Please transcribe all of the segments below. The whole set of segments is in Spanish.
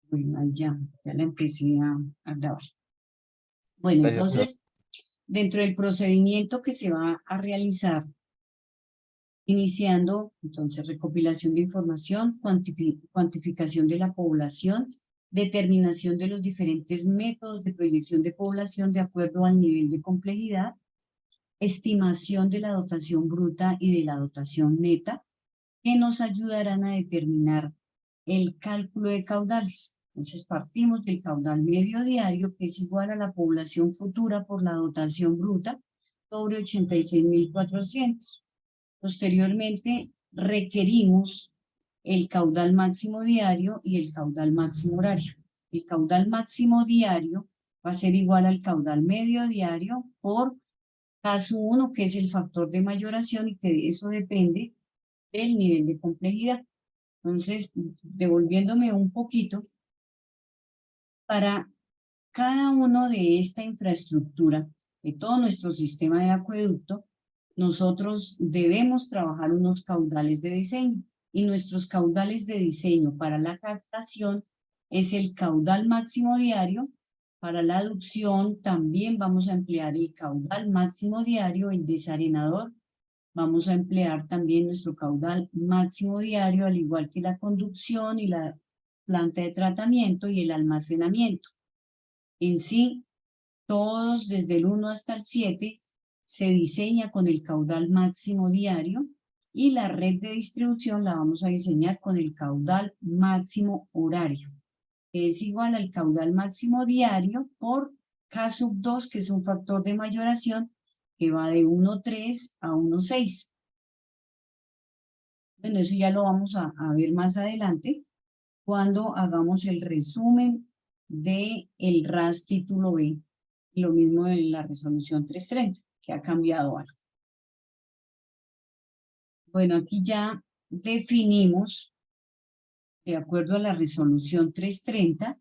Bueno, ahí ya la empecé a grabar. Bueno, Gracias, profe. entonces, dentro del procedimiento que se va a realizar, iniciando, entonces, recopilación de información, cuantificación de la población, determinación de los diferentes métodos de proyección de población de acuerdo al nivel de complejidad, estimación de la dotación bruta y de la dotación neta, que nos ayudarán a determinar el cálculo de caudales. Entonces partimos del caudal medio diario, que es igual a la población futura por la dotación bruta, sobre 86.400. Posteriormente requerimos el caudal máximo diario y el caudal máximo horario. El caudal máximo diario va a ser igual al caudal medio diario por caso 1, que es el factor de mayoración, y que eso depende del nivel de complejidad. Entonces, devolviéndome un poquito, para cada uno de esta infraestructura, de todo nuestro sistema de acueducto, nosotros debemos trabajar unos caudales de diseño, y nuestros caudales de diseño para la captación es el caudal máximo diario. Para la aducción también vamos a emplear el caudal máximo diario. El desarenador, vamos a emplear también nuestro caudal máximo diario, al igual que la conducción y la planta de tratamiento y el almacenamiento. En sí, todos desde el 1 hasta el 7 se diseña con el caudal máximo diario, y la red de distribución la vamos a diseñar con el caudal máximo horario, que es igual al caudal máximo diario por K2, que es un factor de mayoración que va de 1,3 a 1,6. Bueno, eso ya lo vamos a ver más adelante cuando hagamos el resumen del RAS título B, y lo mismo en la resolución 330, que ha cambiado algo. Bueno, aquí ya definimos, de acuerdo a la resolución 330,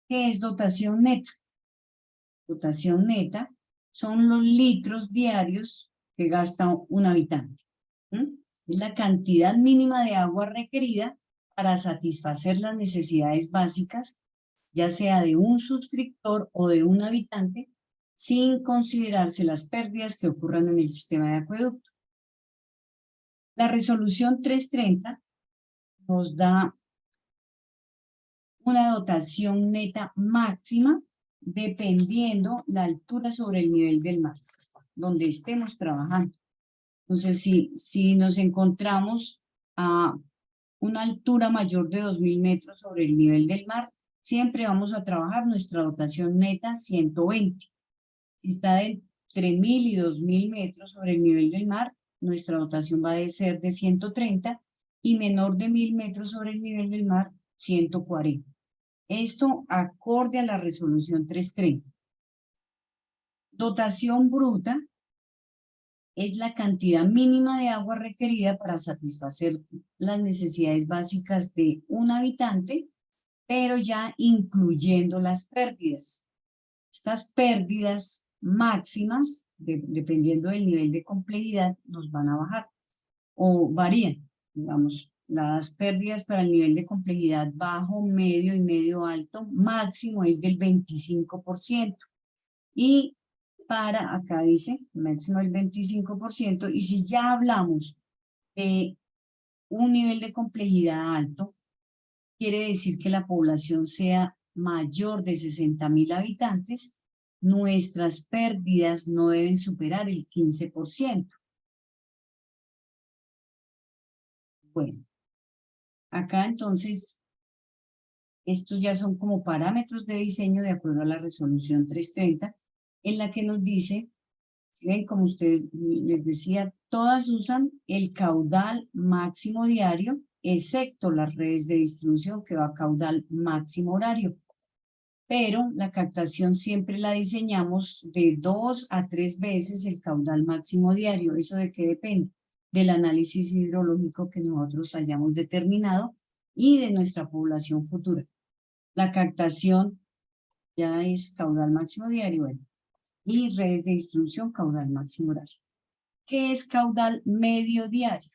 ¿qué es dotación neta? Dotación neta son los litros diarios que gasta un habitante. Es la cantidad mínima de agua requerida para satisfacer las necesidades básicas, ya sea de un suscriptor o de un habitante, sin considerarse las pérdidas que ocurran en el sistema de acueducto. La resolución 330 nos da una dotación neta máxima dependiendo la altura sobre el nivel del mar, donde estemos trabajando. Entonces, si nos encontramos a una altura mayor de 2.000 metros sobre el nivel del mar, siempre vamos a trabajar nuestra dotación neta 120. Si está de entre 1.000 y 2.000 metros sobre el nivel del mar, nuestra dotación va a ser de 130, y menor de 1.000 metros sobre el nivel del mar, 140. Esto acorde a la resolución 330. Dotación bruta es la cantidad mínima de agua requerida para satisfacer las necesidades básicas de un habitante, pero ya incluyendo las pérdidas. Estas pérdidas máximas, dependiendo del nivel de complejidad, nos van a bajar o varían. Digamos, las pérdidas para el nivel de complejidad bajo, medio y medio alto, máximo es del 25%. Y para, acá dice, máximo el 25%, y si ya hablamos de un nivel de complejidad alto, quiere decir que la población sea mayor de 60.000 habitantes, nuestras pérdidas no deben superar el 15%. Bueno, acá entonces, estos ya son como parámetros de diseño de acuerdo a la resolución 330, en la que nos dice, ven, como usted les decía, todas usan el caudal máximo diario, excepto las redes de distribución, que va a caudal máximo horario. Pero la captación siempre la diseñamos de 2 a 3 veces el caudal máximo diario. ¿Eso de qué depende? Del análisis hidrológico que nosotros hayamos determinado y de nuestra población futura. La captación ya es caudal máximo diario, bueno, y redes de distribución caudal máximo horario. ¿Qué es caudal medio diario?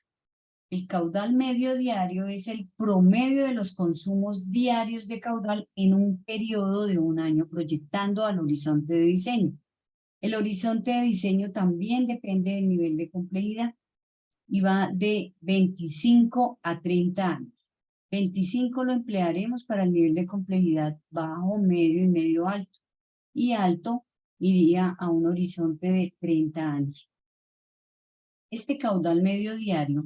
El caudal medio diario es el promedio de los consumos diarios de caudal en un periodo de un año, proyectando al horizonte de diseño. El horizonte de diseño también depende del nivel de complejidad y va de 25 a 30 años. 25 lo emplearemos para el nivel de complejidad bajo, medio y medio alto. Y alto iría a un horizonte de 30 años. Este caudal medio diario,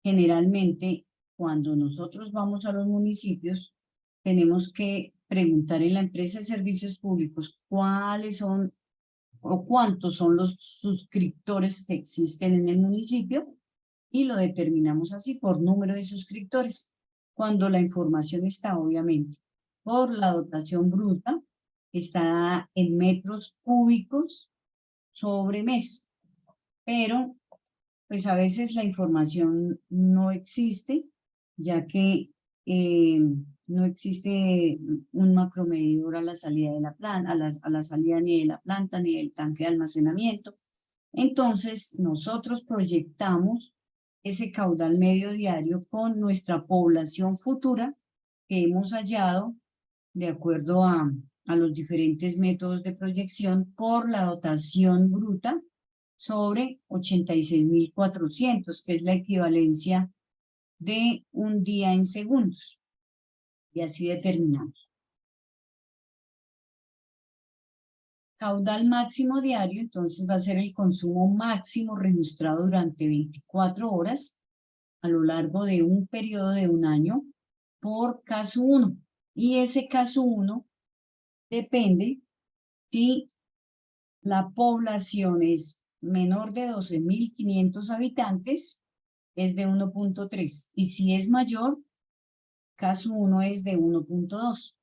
generalmente, cuando nosotros vamos a los municipios, tenemos que preguntar en la empresa de servicios públicos cuáles son o cuántos son los suscriptores que existen en el municipio y lo determinamos así por número de suscriptores. Cuando la información está, obviamente, por la dotación bruta, está en metros cúbicos sobre mes, pero pues a veces la información no existe, ya que no existe un macromedidor a la salida de la planta, a la salida ni de la planta ni del tanque de almacenamiento. Entonces, nosotros proyectamos ese caudal medio diario con nuestra población futura que hemos hallado de acuerdo a los diferentes métodos de proyección por la dotación bruta sobre 86.400, que es la equivalencia de un día en segundos. Y así determinamos. Caudal máximo diario, entonces va a ser el consumo máximo registrado durante 24 horas a lo largo de un periodo de un año por caso 1. Y ese caso 1 depende si la población es menor de 12.500 habitantes, es de 1.3. Y si es mayor, caso 1 es de 1.2.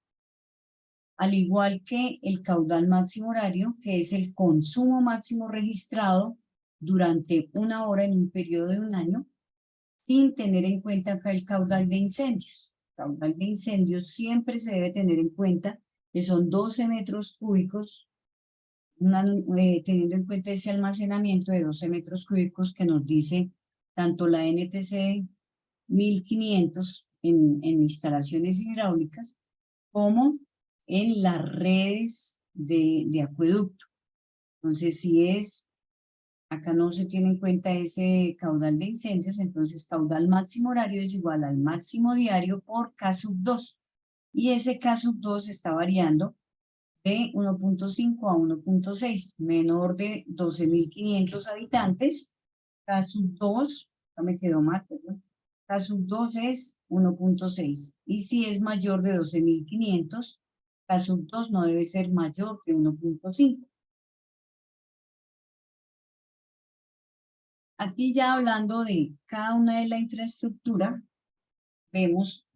Al igual que el caudal máximo horario, que es el consumo máximo registrado durante una hora en un periodo de un año, sin tener en cuenta acá el caudal de incendios. El caudal de incendios siempre se debe tener en cuenta que son 12 metros cúbicos, teniendo en cuenta ese almacenamiento de 12 metros cúbicos que nos dice tanto la NTC 1500 en instalaciones hidráulicas como en las redes de acueducto. Entonces, si es, acá no se tiene en cuenta ese caudal de incendios, entonces caudal máximo horario es igual al máximo diario por K2. Y ese K2 está variando de 1.5 a 1.6, menor de 12.500 habitantes, K2, no me quedó mal, perdón. K2 es 1.6. Y si es mayor de 12.500, K2 no debe ser mayor que 1.5. Aquí ya hablando de cada una de la infraestructura, vemos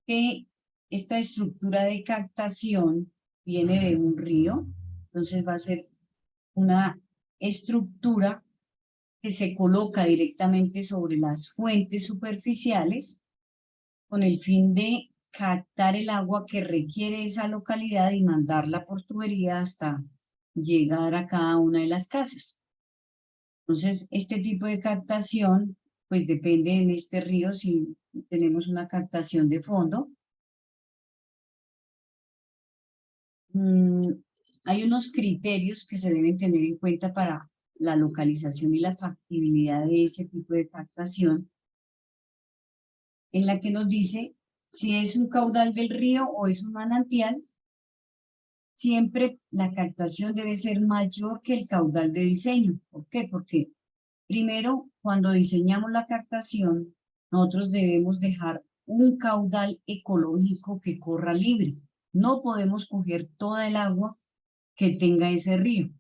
que esta estructura de captación viene de un río, entonces va a ser una estructura que se coloca directamente sobre las fuentes superficiales con el fin de captar el agua que requiere esa localidad y mandarla por tubería hasta llegar a cada una de las casas. Entonces, este tipo de captación, pues depende en este río si tenemos una captación de fondo. Hay unos criterios que se deben tener en cuenta para la localización y la factibilidad de ese tipo de captación, en la que nos dice si es un caudal del río o es un manantial. Siempre la captación debe ser mayor que el caudal de diseño. ¿Por qué? Porque primero, cuando diseñamos la captación, nosotros debemos dejar un caudal ecológico que corra libre. No podemos coger toda el agua que tenga ese río.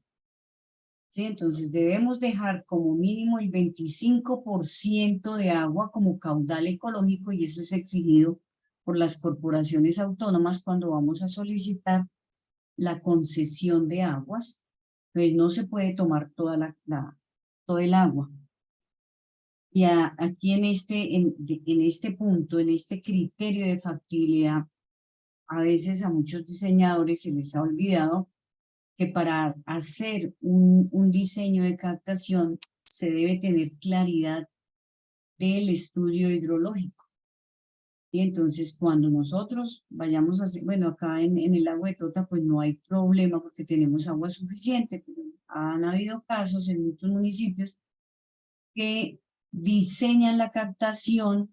¿Sí? Entonces debemos dejar como mínimo el 25% de agua como caudal ecológico y eso es exigido por las corporaciones autónomas cuando vamos a solicitar la concesión de aguas. Pues no se puede tomar todo el agua. Y aquí en este punto, en este criterio de factibilidad, a veces a muchos diseñadores se les ha olvidado que para hacer un diseño de captación se debe tener claridad del estudio hidrológico. Y entonces cuando nosotros vayamos a hacer, bueno, acá en el lago de Tota pues no hay problema porque tenemos agua suficiente, pero han habido casos en muchos municipios que diseñan la captación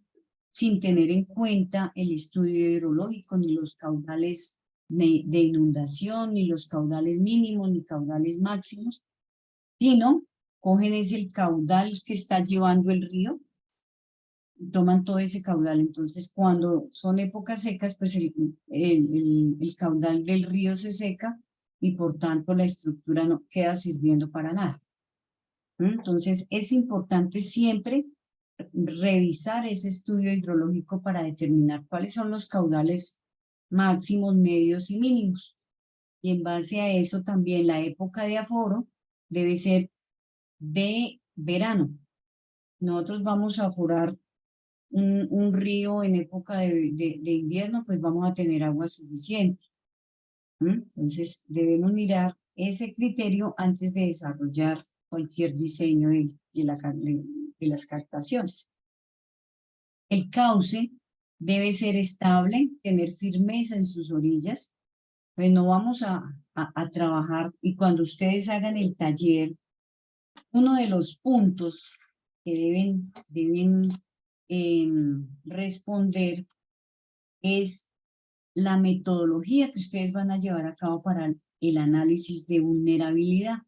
sin tener en cuenta el estudio hidrológico, ni los caudales de inundación, ni los caudales mínimos, ni caudales máximos, sino cogen ese el caudal que está llevando el río, toman todo ese caudal. Entonces, cuando son épocas secas, pues el caudal del río se seca y por tanto la estructura no queda sirviendo para nada. Entonces, es importante siempre revisar ese estudio hidrológico para determinar cuáles son los caudales máximos, medios y mínimos. Y en base a eso también la época de aforo debe ser de verano. Nosotros vamos a aforar un río en época de invierno, pues vamos a tener agua suficiente. Entonces, debemos mirar ese criterio antes de desarrollar cualquier diseño de las captaciones. El cauce debe ser estable, tener firmeza en sus orillas. Pues no vamos a trabajar, y cuando ustedes hagan el taller, uno de los puntos que deben responder es la metodología que ustedes van a llevar a cabo para el análisis de vulnerabilidad.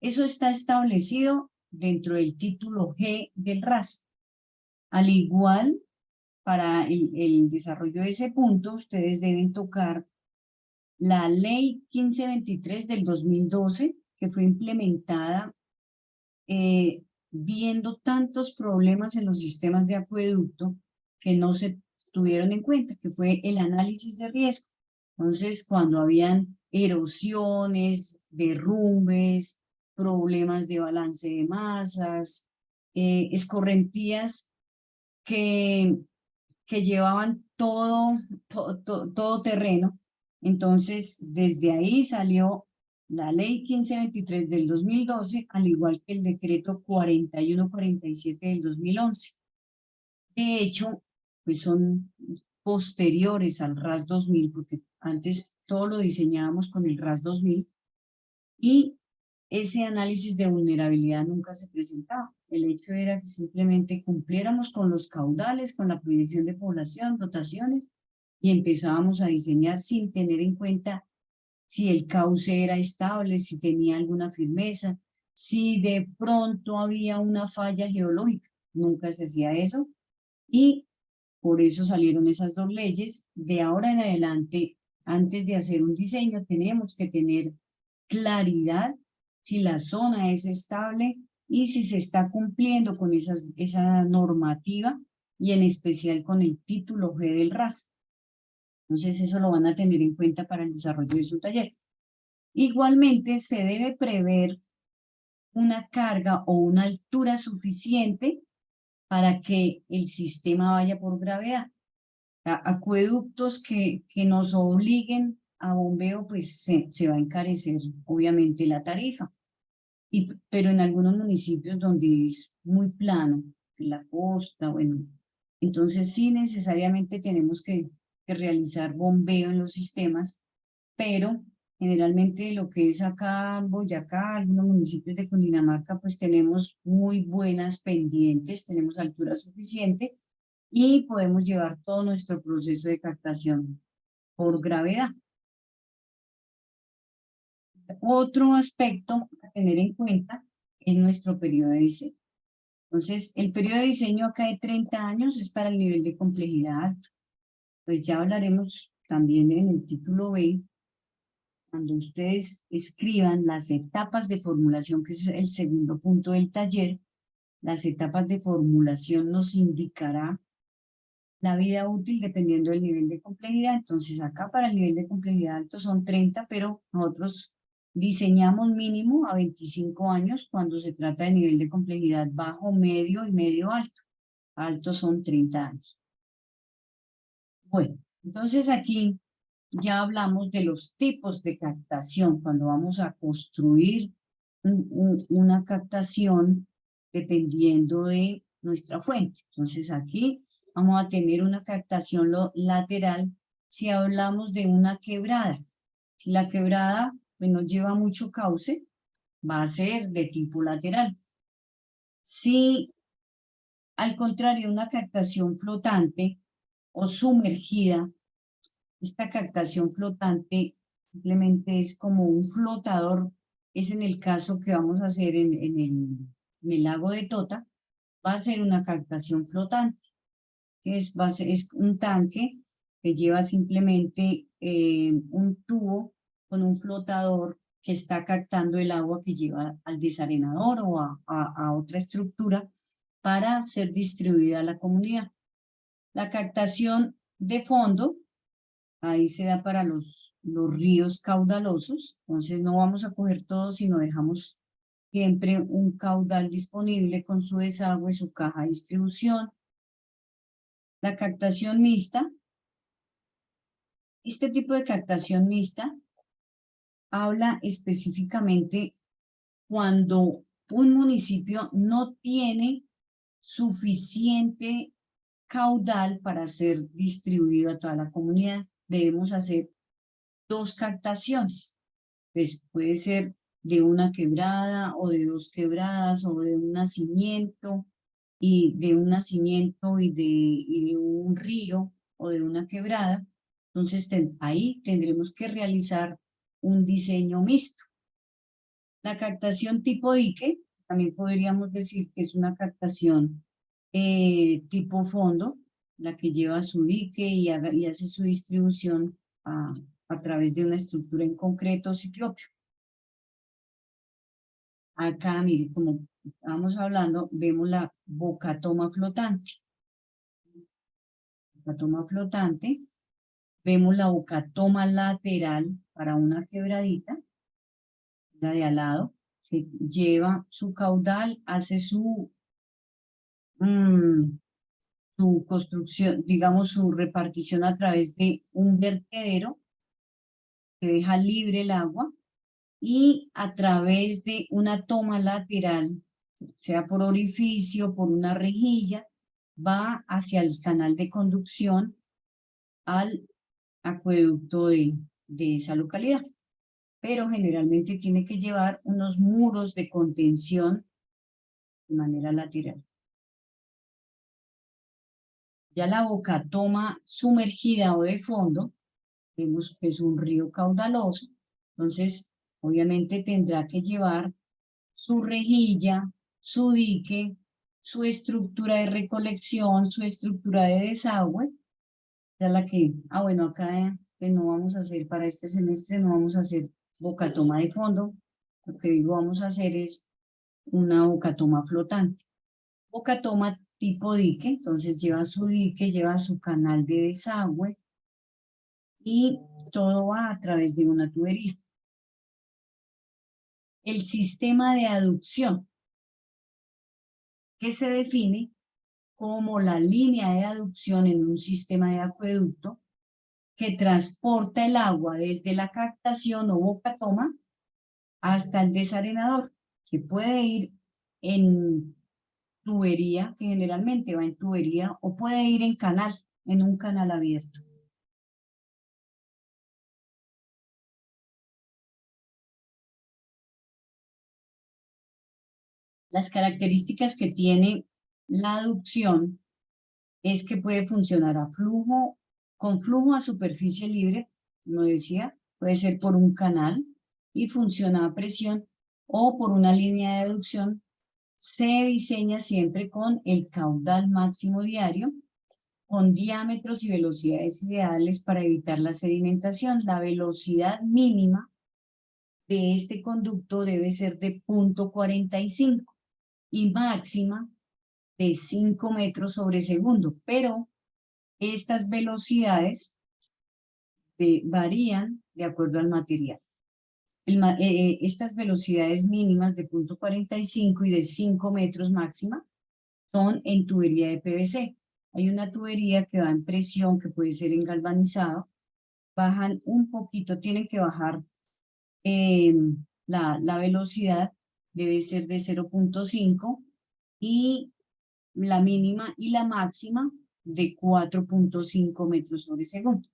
Eso está establecido dentro del título G del RAS. Al igual, para el desarrollo de ese punto, ustedes deben tocar la Ley 1523 del 2012, que fue implementada viendo tantos problemas en los sistemas de acueducto que no se tuvieron en cuenta, que fue el análisis de riesgo. Entonces, cuando habían erosiones, derrumbes, problemas de balance de masas, escorrentías que llevaban todo terreno, entonces desde ahí salió la ley 1523 del 2012, al igual que el decreto 4147 del 2011. De hecho, pues son posteriores al RAS 2000, porque antes todo lo diseñábamos con el RAS 2000, y ese análisis de vulnerabilidad nunca se presentaba. El hecho era que simplemente cumpliéramos con los caudales, con la proyección de población, dotaciones, y empezábamos a diseñar sin tener en cuenta si el cauce era estable, si tenía alguna firmeza, si de pronto había una falla geológica. Nunca se hacía eso, y por eso salieron esas dos leyes. De ahora en adelante, antes de hacer un diseño, tenemos que tener claridad si la zona es estable y si se está cumpliendo con esa normativa, y en especial con el título G del RAS. Entonces eso lo van a tener en cuenta para el desarrollo de su taller. Igualmente se debe prever una carga o una altura suficiente para que el sistema vaya por gravedad. Acueductos que nos obliguen a bombeo, pues se va a encarecer obviamente la tarifa. Pero en algunos municipios donde es muy plano, en la costa, bueno, entonces sí necesariamente tenemos que realizar bombeo en los sistemas, pero generalmente lo que es acá en Boyacá, algunos municipios de Cundinamarca, pues tenemos muy buenas pendientes, tenemos altura suficiente y podemos llevar todo nuestro proceso de captación por gravedad. Otro aspecto a tener en cuenta es nuestro periodo de diseño. Entonces, el periodo de diseño acá de 30 años es para el nivel de complejidad alto. Pues ya hablaremos también en el título B, cuando ustedes escriban las etapas de formulación, que es el segundo punto del taller. Las etapas de formulación nos indicará la vida útil dependiendo del nivel de complejidad. Entonces acá para el nivel de complejidad alto son 30, pero nosotros diseñamos mínimo a 25 años cuando se trata de nivel de complejidad bajo, medio y medio alto. Alto son 30 años. Bueno, entonces aquí ya hablamos de los tipos de captación cuando vamos a construir una captación dependiendo de nuestra fuente. Entonces aquí vamos a tener una captación lateral si hablamos de una quebrada. Si la quebrada pues, no lleva mucho cauce, va a ser de tipo lateral. Si al contrario una captación flotante o sumergida, esta captación flotante simplemente es como un flotador, es en el caso que vamos a hacer en el lago de Tota, va a ser una captación flotante, que es un tanque que lleva simplemente un tubo con un flotador que está captando el agua que lleva al desarenador o a otra estructura para ser distribuida a la comunidad. La captación de fondo, ahí se da para los ríos caudalosos, entonces no vamos a coger todo, sino dejamos siempre un caudal disponible con su desagüe, su caja de distribución. La captación mixta, este tipo de captación mixta habla específicamente cuando un municipio no tiene suficiente caudal para ser distribuido a toda la comunidad. Debemos hacer dos captaciones. Pues puede ser de una quebrada o de dos quebradas o de un nacimiento y de un nacimiento y de un río o de una quebrada. Entonces ahí tendremos que realizar un diseño mixto. La captación tipo dique, también podríamos decir que es una captación tipo fondo, la que lleva su dique y hace su distribución a través de una estructura en concreto ciclópeo. Acá, mire, como estábamos hablando, vemos la bocatoma flotante. Bocatoma flotante. Vemos la bocatoma lateral para una quebradita, la de al lado, que lleva su caudal, hace su construcción, digamos, su repartición a través de un vertedero que deja libre el agua y a través de una toma lateral, sea por orificio, por una rejilla, va hacia el canal de conducción al acueducto de esa localidad. Pero generalmente tiene que llevar unos muros de contención de manera lateral. Ya la bocatoma sumergida o de fondo, vemos que es un río caudaloso, entonces obviamente tendrá que llevar su rejilla, su dique, su estructura de recolección, su estructura de desagüe, ya la que, bueno, acá pues no vamos a hacer para este semestre, no vamos a hacer bocatoma de fondo, lo que digo vamos a hacer es una bocatoma flotante. Bocatoma tipo dique, entonces lleva su dique, lleva su canal de desagüe y todo va a través de una tubería. El sistema de aducción, que se define como la línea de aducción en un sistema de acueducto que transporta el agua desde la captación o bocatoma hasta el desarenador, que puede ir en tubería, que generalmente va en tubería, o puede ir en canal, en un canal abierto. Las características que tiene la aducción es que puede funcionar a flujo, con flujo a superficie libre, como decía, puede ser por un canal y funciona a presión o por una línea de aducción. Se diseña siempre con el caudal máximo diario, con diámetros y velocidades ideales para evitar la sedimentación. La velocidad mínima de este conducto debe ser de 0.45 y máxima de 5 metros sobre segundo, pero estas velocidades varían de acuerdo al material. Estas velocidades mínimas de 0.45 y de 5 metros máxima son en tubería de PVC. Hay una tubería que va en presión, que puede ser en galvanizado, bajan un poquito, tienen que bajar la velocidad, debe ser de 0.5 y la mínima y la máxima de 4.5 metros sobre segundo.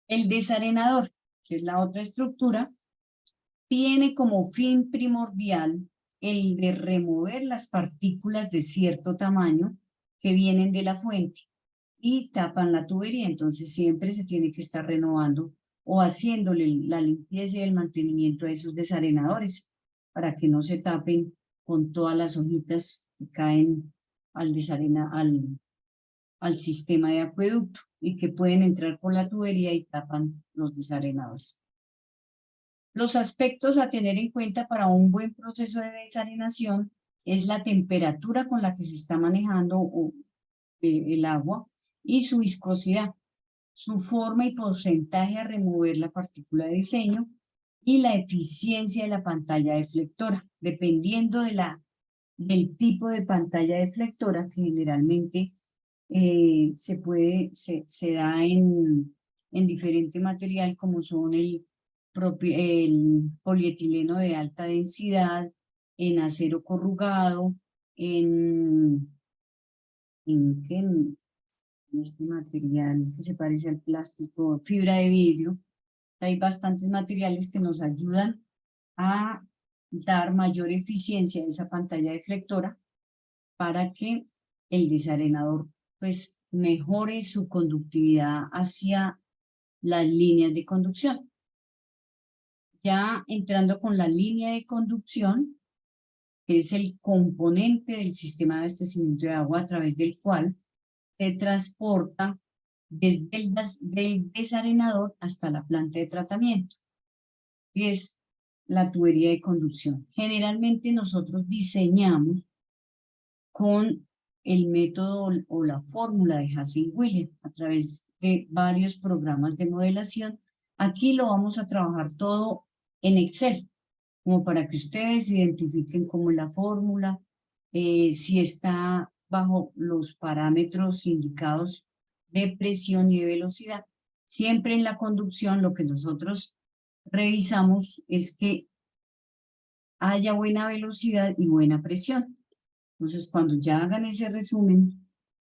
El desarenador, que es la otra estructura, tiene como fin primordial el de remover las partículas de cierto tamaño que vienen de la fuente y tapan la tubería. Entonces siempre se tiene que estar renovando o haciéndole la limpieza y el mantenimiento a esos desarenadores para que no se tapen con todas las hojitas que caen al sistema de acueducto y que pueden entrar por la tubería y tapan los desarenadores. Los aspectos a tener en cuenta para un buen proceso de desarenación es la temperatura con la que se está manejando el agua y su viscosidad, su forma y porcentaje a remover la partícula de diseño y la eficiencia de la pantalla deflectora, dependiendo del tipo de pantalla deflectora que generalmente se da en diferente material como son el polietileno de alta densidad, en acero corrugado, en este material que se parece al plástico, fibra de vidrio. Hay bastantes materiales que nos ayudan a dar mayor eficiencia a esa pantalla deflectora para que el desarenador pues mejore su conductividad hacia las líneas de conducción. Ya entrando con la línea de conducción, que es el componente del sistema de abastecimiento de agua a través del cual se transporta desde del desarenador hasta la planta de tratamiento, que es la tubería de conducción. Generalmente nosotros diseñamos con el método o la fórmula de Hasse-Williams a través de varios programas de modelación. Aquí lo vamos a trabajar todo en Excel, como para que ustedes identifiquen cómo es la fórmula, si está bajo los parámetros indicados de presión y de velocidad. Siempre en la conducción lo que nosotros revisamos es que haya buena velocidad y buena presión. Entonces, cuando ya hagan ese resumen,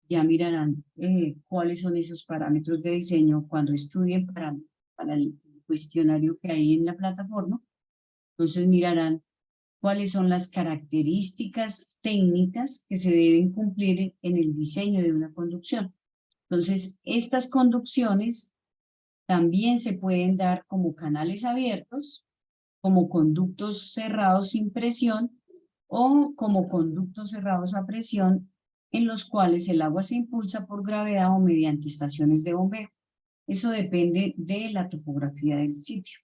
ya mirarán cuáles son esos parámetros de diseño cuando estudien para el cuestionario que hay en la plataforma. Entonces mirarán cuáles son las características técnicas que se deben cumplir en el diseño de una conducción. Entonces, estas conducciones también se pueden dar como canales abiertos, como conductos cerrados sin presión o como conductos cerrados a presión en los cuales el agua se impulsa por gravedad o mediante estaciones de bombeo. Eso depende de la topografía del sitio.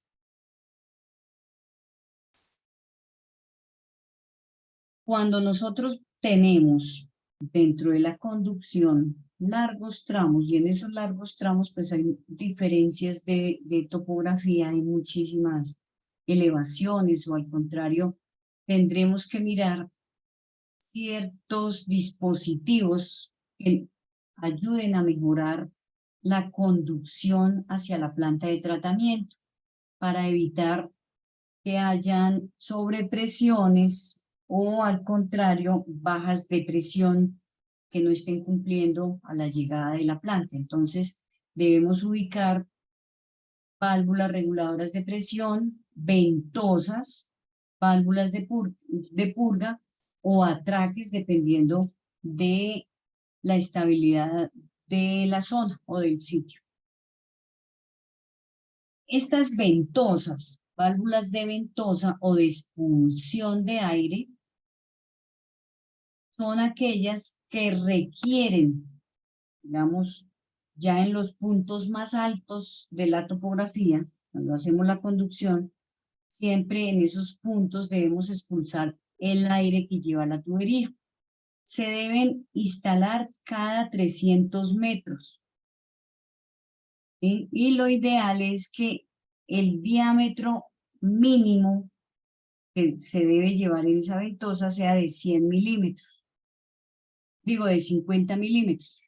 Cuando nosotros tenemos dentro de la conducción largos tramos, y en esos largos tramos pues hay diferencias de topografía, hay muchísimas elevaciones, o al contrario, tendremos que mirar ciertos dispositivos que ayuden a mejorar la conducción hacia la planta de tratamiento para evitar que hayan sobrepresiones o al contrario, bajas de presión que no estén cumpliendo a la llegada de la planta. Entonces, debemos ubicar válvulas reguladoras de presión, ventosas, válvulas de purga o atraques, dependiendo de la estabilidad de la zona o del sitio. Estas ventosas, válvulas de ventosa o de expulsión de aire, son aquellas que requieren, digamos, ya en los puntos más altos de la topografía, cuando hacemos la conducción, siempre en esos puntos debemos expulsar el aire que lleva la tubería. Se deben instalar cada 300 metros. ¿Sí? Y lo ideal es que el diámetro mínimo que se debe llevar en esa ventosa sea de 100 milímetros. Digo, de 50 milímetros.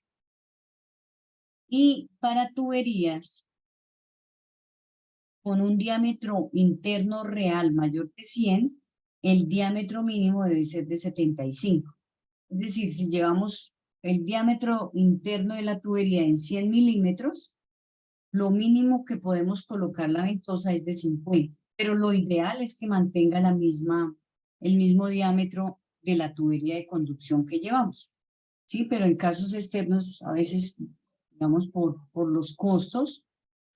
Y para tuberías con un diámetro interno real mayor que 100, el diámetro mínimo debe ser de 75. Es decir, si llevamos el diámetro interno de la tubería en 100 milímetros, lo mínimo que podemos colocar la ventosa es de 50, pero lo ideal es que mantenga el mismo diámetro de la tubería de conducción que llevamos. Sí, pero en casos externos, a veces, digamos, por los costos,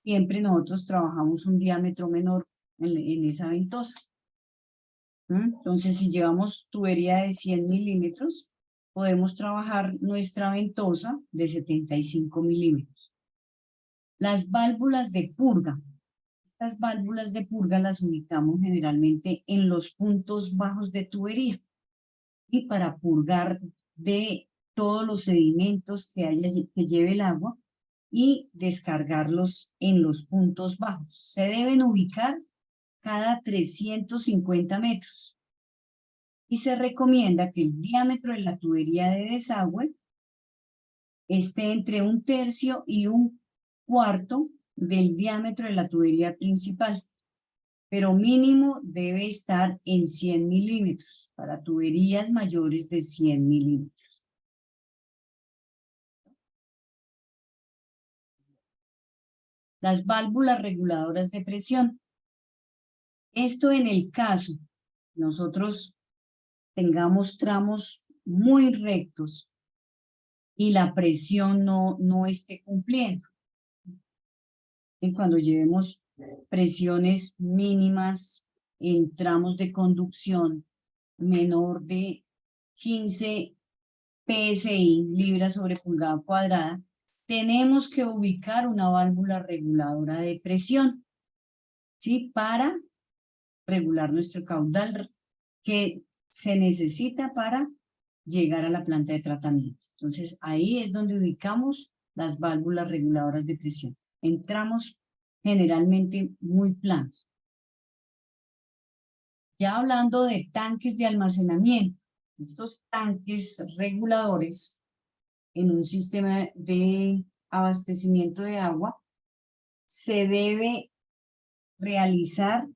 siempre nosotros trabajamos un diámetro menor en esa ventosa. Entonces, si llevamos tubería de 100 milímetros, podemos trabajar nuestra ventosa de 75 milímetros. Las válvulas de purga. Estas válvulas de purga las ubicamos generalmente en los puntos bajos de tubería y para purgar de todos los sedimentos que lleve el agua y descargarlos en los puntos bajos. Se deben ubicar cada 350 metros. Y se recomienda que el diámetro de la tubería de desagüe esté entre 1/3 y 1/4 del diámetro de la tubería principal, pero mínimo debe estar en 100 milímetros para tuberías mayores de 100 milímetros. Las válvulas reguladoras de presión. Esto en el caso nosotros tengamos tramos muy rectos y la presión no esté cumpliendo. Y cuando llevemos presiones mínimas en tramos de conducción menor de 15 PSI, libras sobre pulgada cuadrada, tenemos que ubicar una válvula reguladora de presión, ¿sí? Para regular nuestro caudal que se necesita para llegar a la planta de tratamiento. Entonces, ahí es donde ubicamos las válvulas reguladoras de presión. Entramos generalmente muy planos. Ya hablando de tanques de almacenamiento, estos tanques reguladores en un sistema de abastecimiento de agua se debe realizar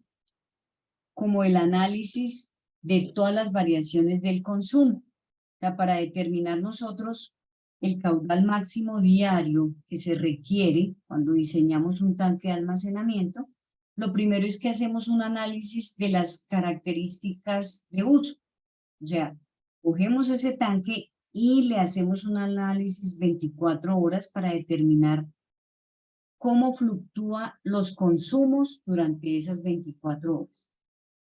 como el análisis de todas las variaciones del consumo. O sea, para determinar nosotros el caudal máximo diario que se requiere cuando diseñamos un tanque de almacenamiento, lo primero es que hacemos un análisis de las características de uso. O sea, cogemos ese tanque y le hacemos un análisis 24 horas para determinar cómo fluctúan los consumos durante esas 24 horas.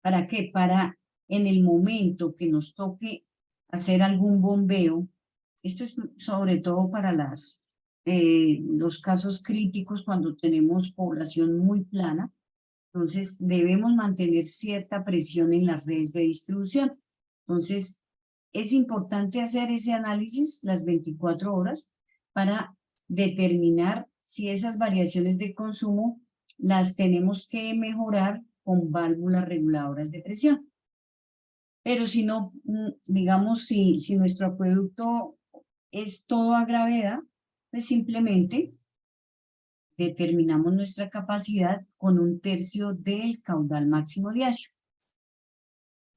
¿Para qué? Para en el momento que nos toque hacer algún bombeo, esto es sobre todo para los casos críticos cuando tenemos población muy plana, entonces debemos mantener cierta presión en las redes de distribución. Entonces, es importante hacer ese análisis las 24 horas para determinar si esas variaciones de consumo las tenemos que mejorar con válvulas reguladoras de presión. Pero si no, digamos, si nuestro acueducto es todo a gravedad, pues simplemente determinamos nuestra capacidad con 1/3 del caudal máximo diario.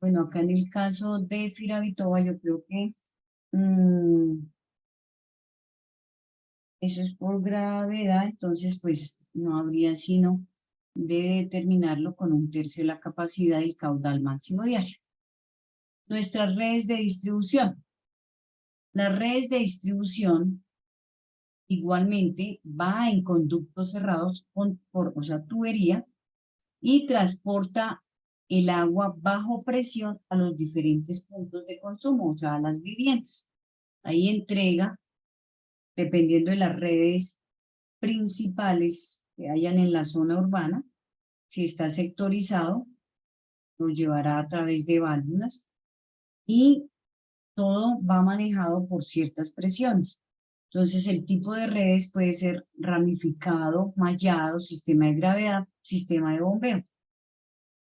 Bueno, acá en el caso de Firavitoba, yo creo que eso es por gravedad, entonces pues no habría sino de determinarlo con 1/3 de la capacidad del caudal máximo diario. Nuestras redes de distribución. Las redes de distribución igualmente va en conductos cerrados o sea, tubería, y transporta el agua bajo presión a los diferentes puntos de consumo, o sea, a las viviendas. Ahí entrega, dependiendo de las redes principales que hayan en la zona urbana, si está sectorizado, lo llevará a través de válvulas y todo va manejado por ciertas presiones. Entonces, el tipo de redes puede ser ramificado, mallado, sistema de gravedad, sistema de bombeo.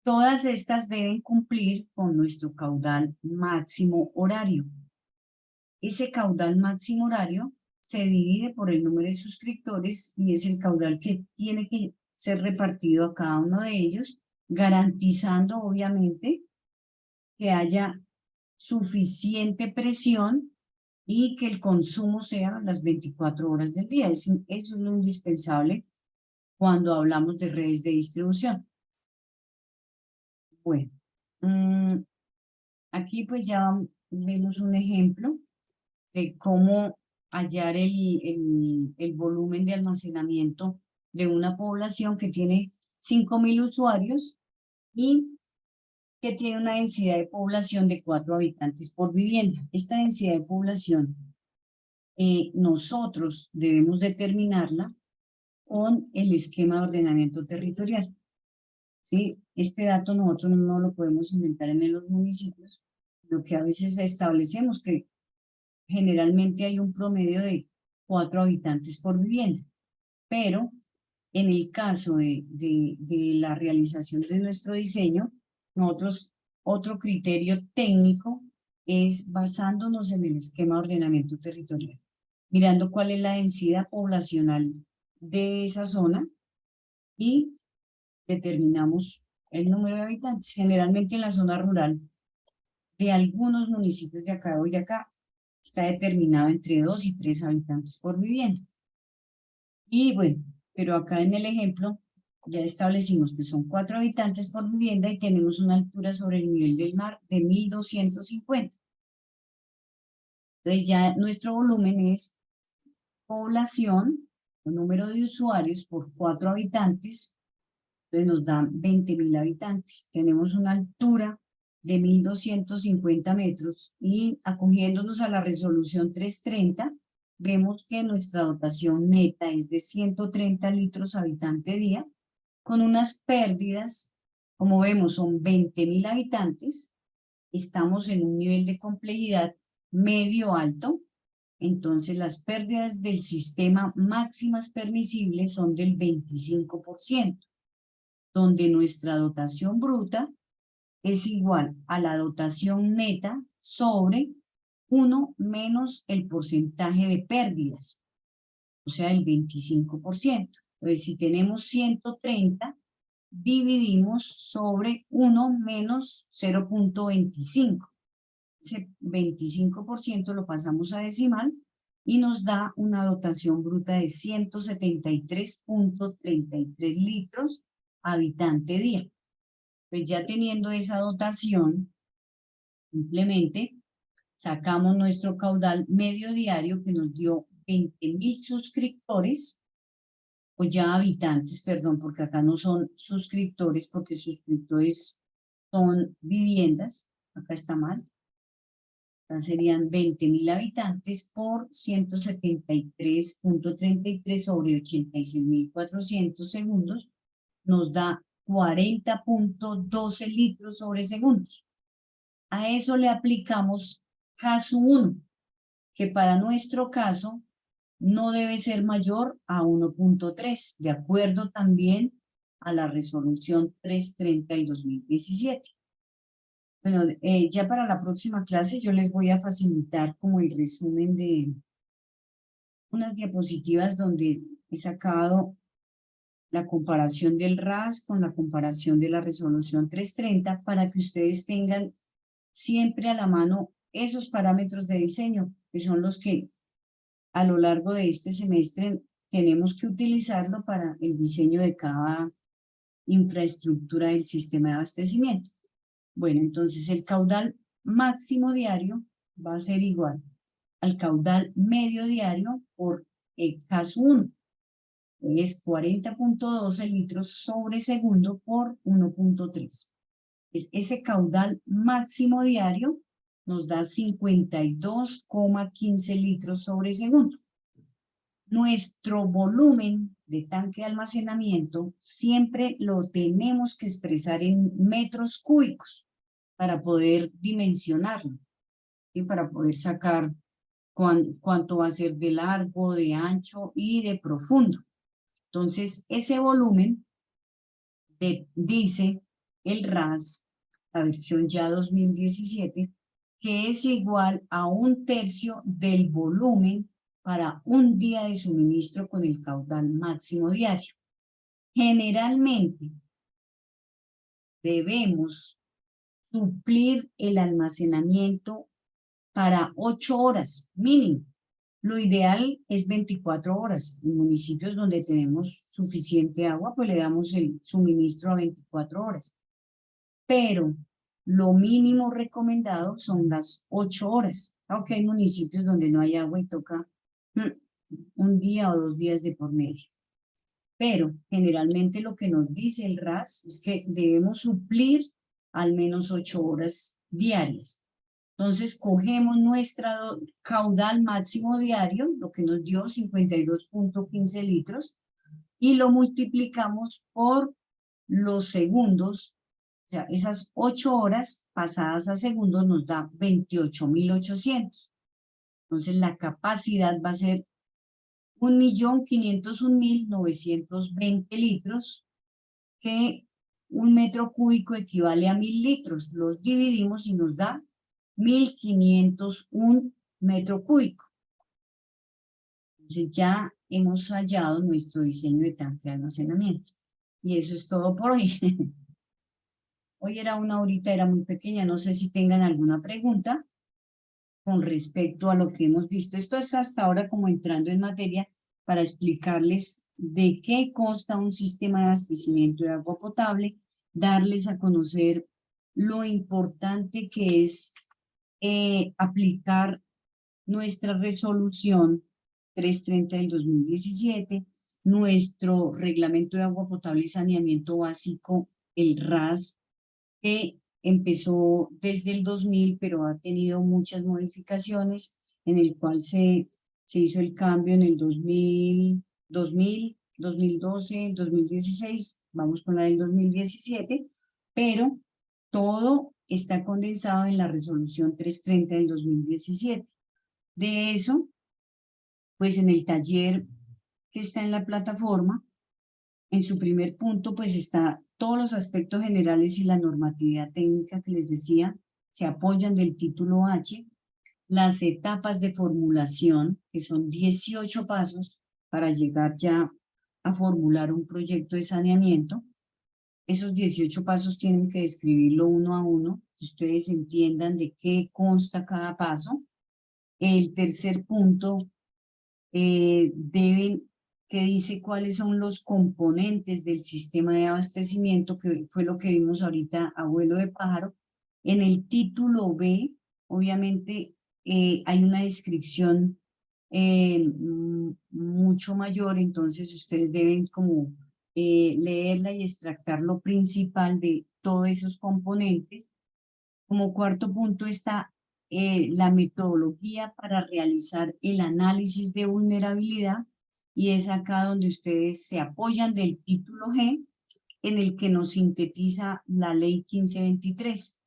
Todas estas deben cumplir con nuestro caudal máximo horario. Ese caudal máximo horario se divide por el número de suscriptores y es el caudal que tiene que ser repartido a cada uno de ellos, garantizando, obviamente, que haya suficiente presión y que el consumo sea las 24 horas del día. Eso es lo indispensable cuando hablamos de redes de distribución. Bueno, aquí pues ya vemos un ejemplo de cómo hallar el volumen de almacenamiento de una población que tiene 5.000 usuarios y que tiene una densidad de población de 4 habitantes por vivienda. Esta densidad de población nosotros debemos determinarla con el esquema de ordenamiento territorial. ¿Sí? Este dato nosotros no lo podemos inventar en los municipios, lo que a veces establecemos que generalmente hay un promedio de 4 habitantes por vivienda, pero en el caso de la realización de nuestro diseño, nosotros otro criterio técnico es basándonos en el esquema de ordenamiento territorial, mirando cuál es la densidad poblacional de esa zona y determinamos el número de habitantes. Generalmente en la zona rural de algunos municipios de acá de Boyacá está determinado entre 2 y 3 habitantes por vivienda. Y bueno, pero acá en el ejemplo ya establecimos que son 4 habitantes por vivienda y tenemos una altura sobre el nivel del mar de 1.250. Entonces ya nuestro volumen es población, el número de usuarios por 4 habitantes, entonces nos dan 20.000 habitantes. Tenemos una altura de 1.250 metros y acogiéndonos a la resolución 330, vemos que nuestra dotación neta es de 130 litros habitante día, con unas pérdidas, como vemos, son 20.000 habitantes, estamos en un nivel de complejidad medio-alto, entonces las pérdidas del sistema máximas permisibles son del 25%, donde nuestra dotación bruta es igual a la dotación neta sobre 1 menos el porcentaje de pérdidas, o sea, el 25%. Entonces, si tenemos 130, dividimos sobre 1 menos 0.25. Ese 25% lo pasamos a decimal y nos da una dotación bruta de 173.33 litros habitante día. Pues ya teniendo esa dotación, simplemente sacamos nuestro caudal medio diario que nos dio 20.000 suscriptores, o ya habitantes, perdón, porque acá no son suscriptores, porque suscriptores son viviendas, acá está mal. Acá serían 20.000 habitantes por 173.33 sobre 86.400 segundos, nos da 40.12 litros sobre segundos. A eso le aplicamos caso 1, que para nuestro caso no debe ser mayor a 1.3, de acuerdo también a la resolución 330 del 2017. Bueno, ya para la próxima clase yo les voy a facilitar como el resumen de unas diapositivas donde he sacado la comparación del RAS con la comparación de la resolución 330 para que ustedes tengan siempre a la mano esos parámetros de diseño, que son los que a lo largo de este semestre tenemos que utilizarlo para el diseño de cada infraestructura del sistema de abastecimiento. Bueno, entonces el caudal máximo diario va a ser igual al caudal medio diario por el caso 1. Es 40.12 litros sobre segundo por 1.3. Ese caudal máximo diario nos da 52,15 litros sobre segundo. Nuestro volumen de tanque de almacenamiento siempre lo tenemos que expresar en metros cúbicos para poder dimensionarlo y para poder sacar cuánto va a ser de largo, de ancho y de profundo. Entonces, ese volumen dice el RAS, la versión ya 2017, que es igual a 1/3 del volumen para un día de suministro con el caudal máximo diario. Generalmente debemos suplir el almacenamiento para 8 horas mínimo. Lo ideal es 24 horas. En municipios donde tenemos suficiente agua, pues le damos el suministro a 24 horas. Pero lo mínimo recomendado son las 8 horas. Aunque hay municipios donde no hay agua y toca un día o 2 días de por medio. Pero generalmente lo que nos dice el RAS es que debemos suplir al menos 8 horas diarias. Entonces, cogemos nuestro caudal máximo diario, lo que nos dio 52.15 litros, y lo multiplicamos por los segundos. O sea, esas 8 horas pasadas a segundos nos da 28.800. Entonces, la capacidad va a ser 1.501.920 litros, que un metro cúbico equivale a 1.000 litros. Los dividimos y nos da 1.501 metro cúbico. Entonces ya hemos hallado nuestro diseño de tanque de almacenamiento. Y eso es todo por hoy. Hoy era una horita, era muy pequeña. No sé si tengan alguna pregunta con respecto a lo que hemos visto. Esto es hasta ahora como entrando en materia para explicarles de qué consta un sistema de abastecimiento de agua potable, darles a conocer lo importante que es aplicar nuestra resolución 330 del 2017, nuestro reglamento de agua potable y saneamiento básico, el RAS, que empezó desde el 2000, pero ha tenido muchas modificaciones, en el cual se hizo el cambio en el 2000, 2012, 2016, vamos con la del 2017, pero todo está condensado en la resolución 330 del 2017. De eso, pues en el taller que está en la plataforma, en su primer punto, pues está todos los aspectos generales y la normatividad técnica que les decía, se apoyan del título H, las etapas de formulación, que son 18 pasos para llegar ya a formular un proyecto de saneamiento. Esos 18 pasos tienen que describirlo uno a uno, que ustedes entiendan de qué consta cada paso. El tercer punto que dice cuáles son los componentes del sistema de abastecimiento, que fue lo que vimos ahorita a vuelo de pájaro. En el título B, obviamente, hay una descripción mucho mayor, entonces ustedes deben como leerla y extractar lo principal de todos esos componentes. Como cuarto punto está la metodología para realizar el análisis de vulnerabilidad, y es acá donde ustedes se apoyan del título G, en el que nos sintetiza la ley 1523.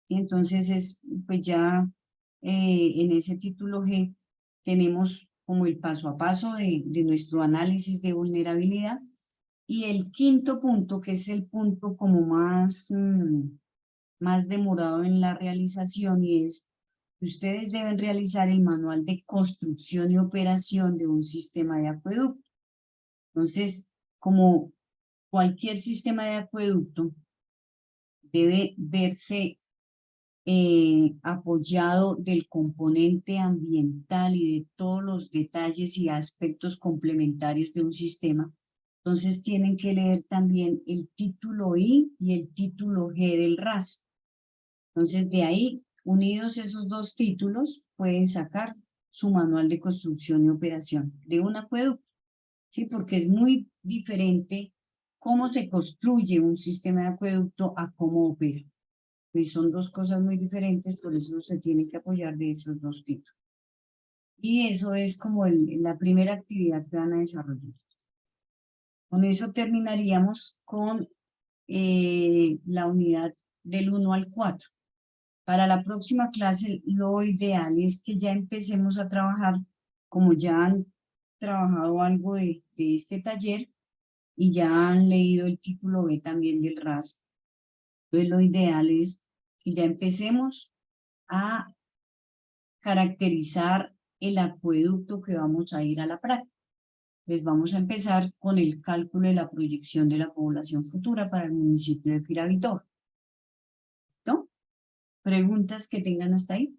¿Sí? Entonces, pues ya en ese título G tenemos como el paso a paso de nuestro análisis de vulnerabilidad. Y el quinto punto, que es el punto como más demorado en la realización, y es que ustedes deben realizar el manual de construcción y operación de un sistema de acueducto. Entonces, como cualquier sistema de acueducto, debe verse apoyado del componente ambiental y de todos los detalles y aspectos complementarios de un sistema. Entonces tienen que leer también el título I y el título G del RAS. Entonces, de ahí, unidos esos dos títulos, pueden sacar su manual de construcción y operación de un acueducto, ¿sí? Porque es muy diferente cómo se construye un sistema de acueducto a cómo opera. Pues son dos cosas muy diferentes, por eso se tiene que apoyar de esos dos títulos. Y eso es como la primera actividad que van a desarrollar. Con eso terminaríamos con la unidad del 1 al 4. Para la próxima clase, lo ideal es que ya empecemos a trabajar, como ya han trabajado algo de este taller y ya han leído el título B también del RAS. Entonces, lo ideal es que ya empecemos a caracterizar el acueducto que vamos a ir a la práctica. Pues vamos a empezar con el cálculo de la proyección de la población futura para el municipio de Firavito. ¿Listo? preguntas que tengan hasta ahí.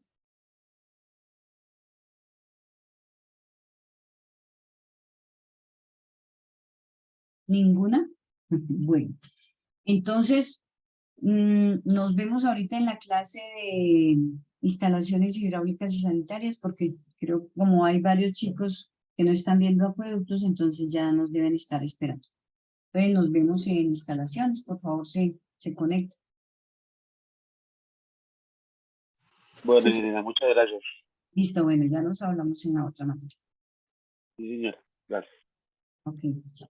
¿Ninguna? Bueno, entonces nos vemos ahorita en la clase de instalaciones hidráulicas y sanitarias, porque creo que como hay varios chicos que no están viendo acueductos, entonces ya nos deben estar esperando. Entonces nos vemos en instalaciones, por favor se conecten. Bueno, Irina, muchas gracias. Listo, bueno, ya nos hablamos en la otra materia. Sí, señor. Gracias. Ok, chao.